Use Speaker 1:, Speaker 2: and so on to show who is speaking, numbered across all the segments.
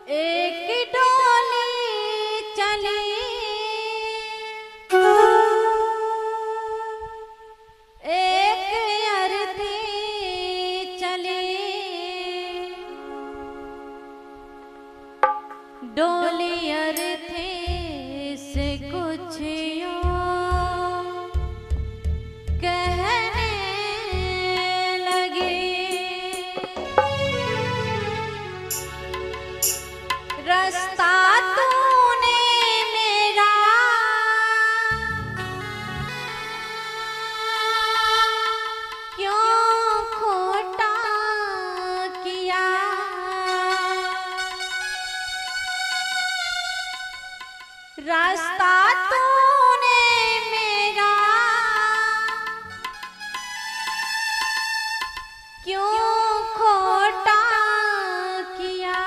Speaker 1: एक डोली चली एक अरती चली, डोली अरती से कुछ यूं कहने लगी, रास्ता तूने मेरा क्यों खोटा किया, रास्ता तूने मेरा क्यों खोटा किया,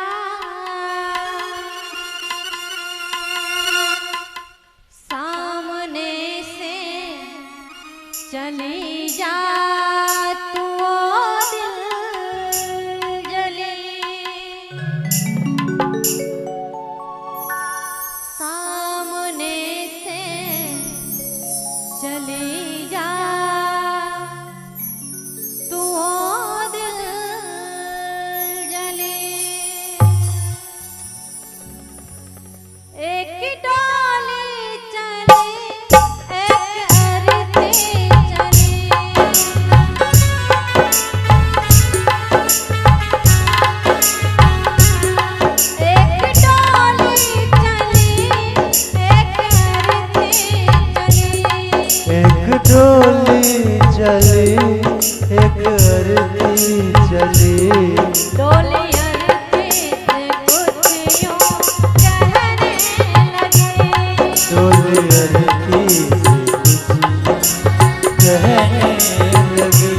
Speaker 1: सामने से चली जा तू ओ दिल जली, सामने से चली जा तू ओ दिल जली, एक डोली चली एक अरती चली, एक डोली चली एक अरती चली,
Speaker 2: एक डोली चली एक अरती चली,
Speaker 1: डोली अरती से कुछ यूं कहने लगी,
Speaker 2: डोली अरती से कुछ कहने लगी,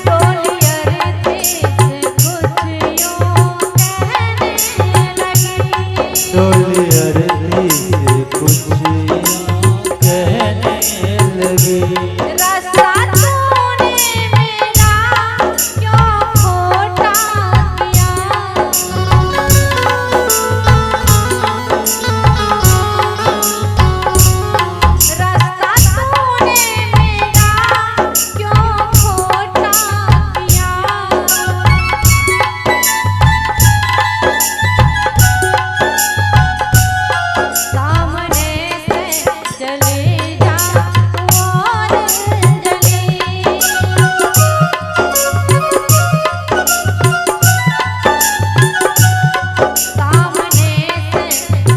Speaker 1: डोली अरती से कुछ यूं कहने लगी,
Speaker 2: डोली अरती से कुछ कहने लगी,
Speaker 1: रास्ता तूने मेरा क्यों खोटा किया, रास्ता तूने मेरा क्यों खोटा किया, सामने से चले जा तू और जली, सामने से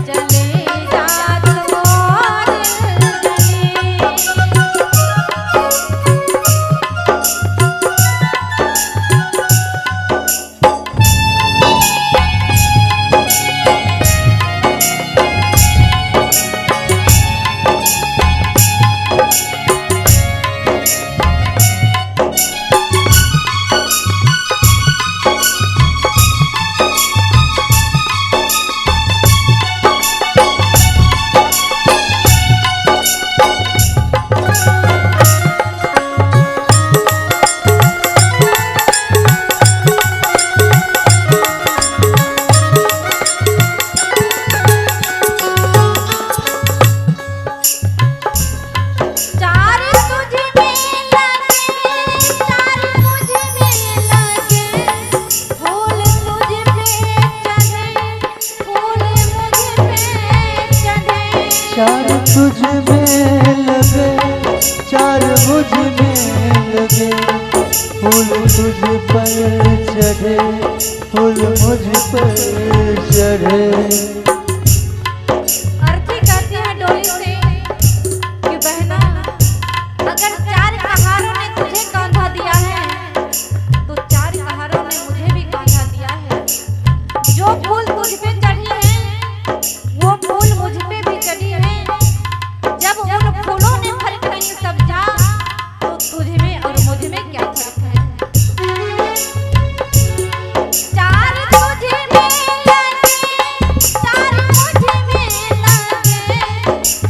Speaker 1: चले जा तू और जली, चार तुझ में लगे चार मुझ में लगे, फूल तुझ पे चढ़े फूल मुझ पे चढ़े,
Speaker 2: चार तुझ में लगे चार मुझ में लगे, फूल तुझ पर चढ़े फूल मुझ पर चढ़े,
Speaker 1: अर्थी कहती है डोली से कि बहना अगर चार कहारों ने तुझे कांधा दिया है तो चार कहारों ने मुझे भी कांधा दिया है, जो फूल तुझ पे चढ़ी है वो फूल मुझ पे भी चढ़ी है, जब उन फूलों ने फर्क नहीं समझा तो तुझ में और मुझ में क्या फर्क है, चार तुझ में लगे चार मुझ में लगे,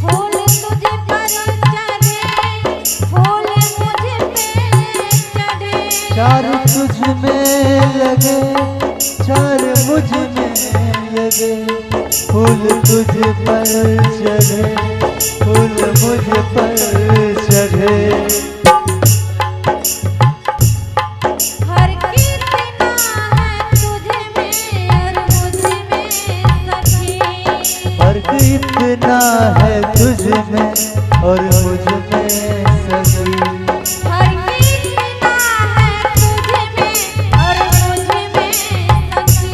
Speaker 1: फूल तुझ पर चढ़े फूल मुझ पे चढ़े,
Speaker 2: चार तुझ में लगे चार मुझ में लगे, लगे फूल तुझ पर चढ़े फूल मुझ पर चढ़े
Speaker 1: फर्क इतना है तुझ में और मुझ में सखी
Speaker 2: फर्क इतना है तुझ में और मुझ में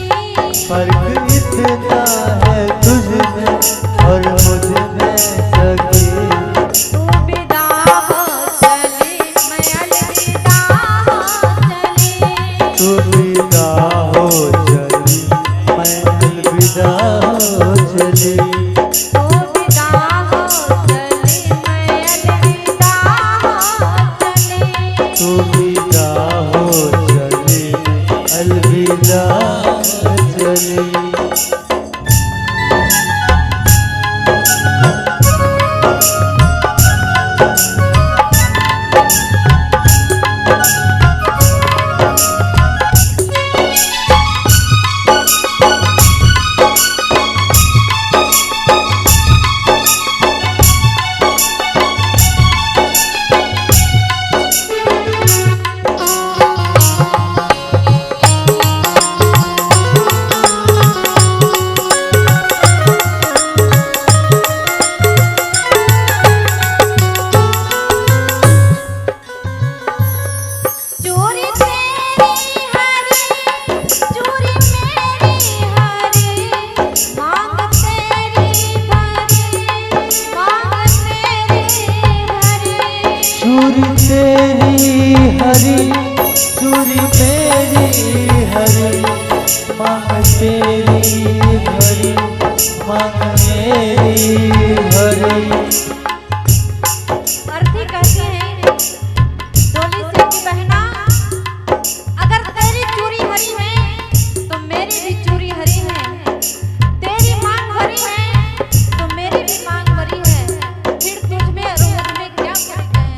Speaker 2: सखी
Speaker 1: फर्क इतना है तुझ में और मुझ में सखी
Speaker 2: फर्क इतना है तुझ में और मुझ में सखी
Speaker 1: तू विदा हो चली मैं अलविदा हो चली
Speaker 2: तू विदा हो चली मैं अलविदा हो चली
Speaker 1: तू विदा हो चली मैं अलविदा हो चली
Speaker 2: तू विदा हो चली अलविदा चली
Speaker 1: चोरी तेरी हरी चोरी मेरी हरी मांग तेरी भरी मांग तेरी भरी
Speaker 2: चूरी तेरी हरी चूरी मेरी हरी मांग तेरी भरी मांग मेरी भरी
Speaker 1: अर्थी कहते हैं डोली से कि बहना अगर तेरी चूड़ी हरी है तो मेरी भी चूड़ी हरी है तेरी मांग भरी है तो मेरी भी मांग भरी है फिर तुझ में और मुझ में क्या फर्क है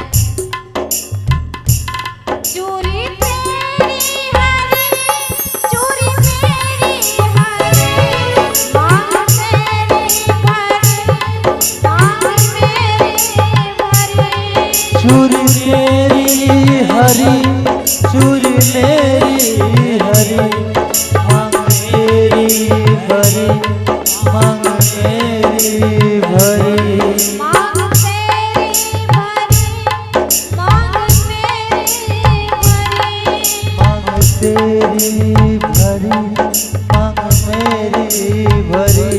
Speaker 1: चूड़ी तेरी हरी चूड़ी मेरी हरी मांग तेरी भरी मांग मेरी भरी
Speaker 2: चूरी तेरी हरी चूरी मेरी हरी मांग तेरी भरी मांग मेरी भरी
Speaker 1: मांग तेरी भरी मांग मेरी भरी
Speaker 2: मांग तेरी भरी मांग मेरी भरी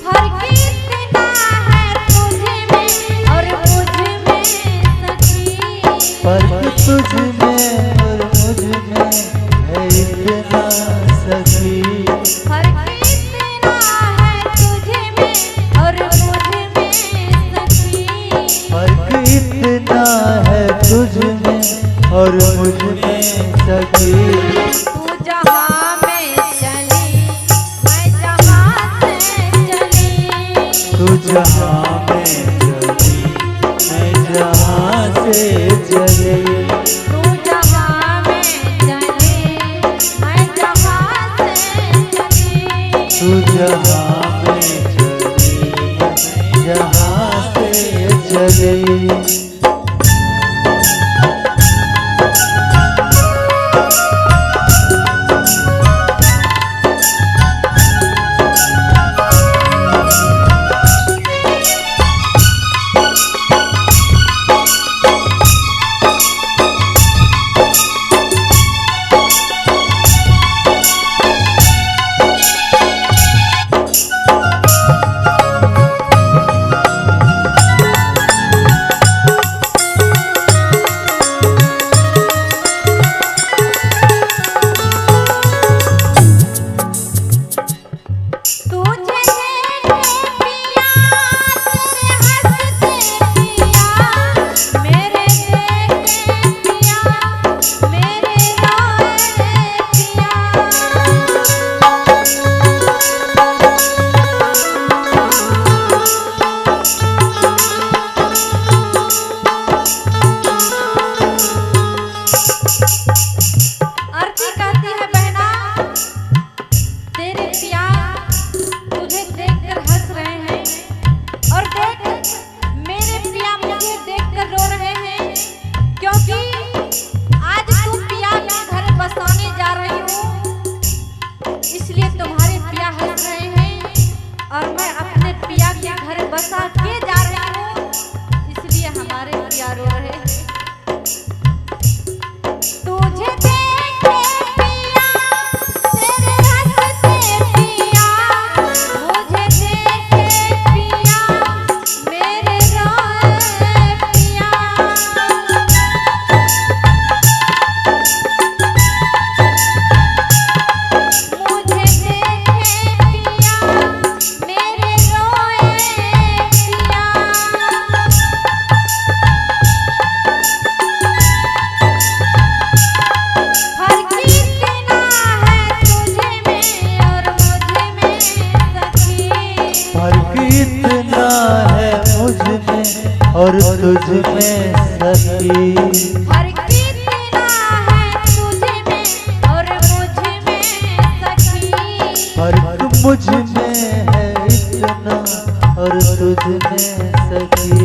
Speaker 1: फर्क इतना है तुझ में और मुझ में सखी
Speaker 2: फर्क तुझ में और मुझ में है इतना सखी
Speaker 1: फर्क इतना है तुझ में और मुझ में सखी
Speaker 2: फर्क इतना है तुझ में और मुझ में सखी
Speaker 1: तू जहाँ में चली मैं जहाँ से चली
Speaker 2: तू जहाँ में चली मैं जहाँ से चली
Speaker 1: तू जहाँ में चली मैं जहाँ से चली
Speaker 2: तू जहाँ में चली मैं जहाँ से चली
Speaker 1: बसा के जा रही हूँ, इसलिए हमारे पिया रो रहे हैं। तुझे देखे पिया तेरे हंसते पिया, मुझे देखे पिया मेरे रोए पिया। मुझे देखे पिया मेरे रोए पिया। फर्क इतना है तुझे में और मुझे में सखी।
Speaker 2: फर्क इतना है मुझ में और तुझ में सखी।
Speaker 1: फर्क इतना है तुझे में और मुझे में सखी।
Speaker 2: फर्क मुझ में है इतना और तुझ में सखी।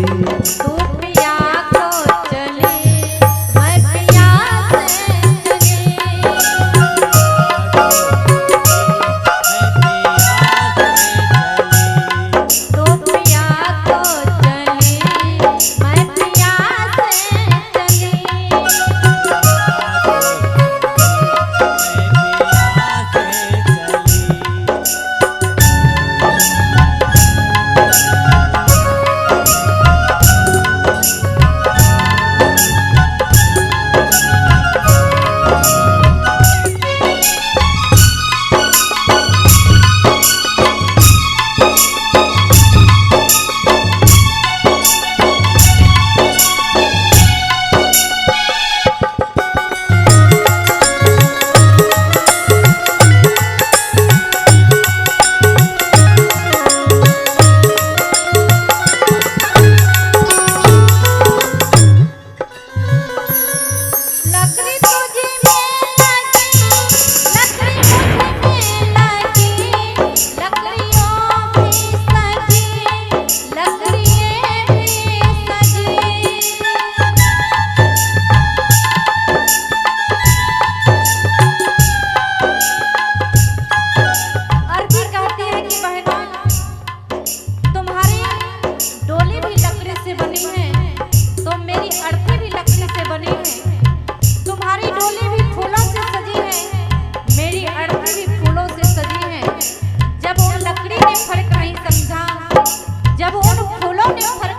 Speaker 1: तू पिया को चले मैं पिया से चली। तू पिया को चले मैं पिया से चली। लकड़ी तुझे में लगी, लकड़ी मुझे में लगी, लकड़ियों भी सजी, लकड़ियाँ भी सजी। अरबी कहती है कि बहनों, तुम्हारी डोली भी लकड़ी से बनी है, तो मेरी अर्थी भी लकड़ी से बनी है। तुम्हारी डोली भी फूलों से सजी है, मेरी अर्थी भी फूलों से सजी है। जब उन लकड़ी ने फर्क नहीं समझा, जब उन फूलों ने फर्क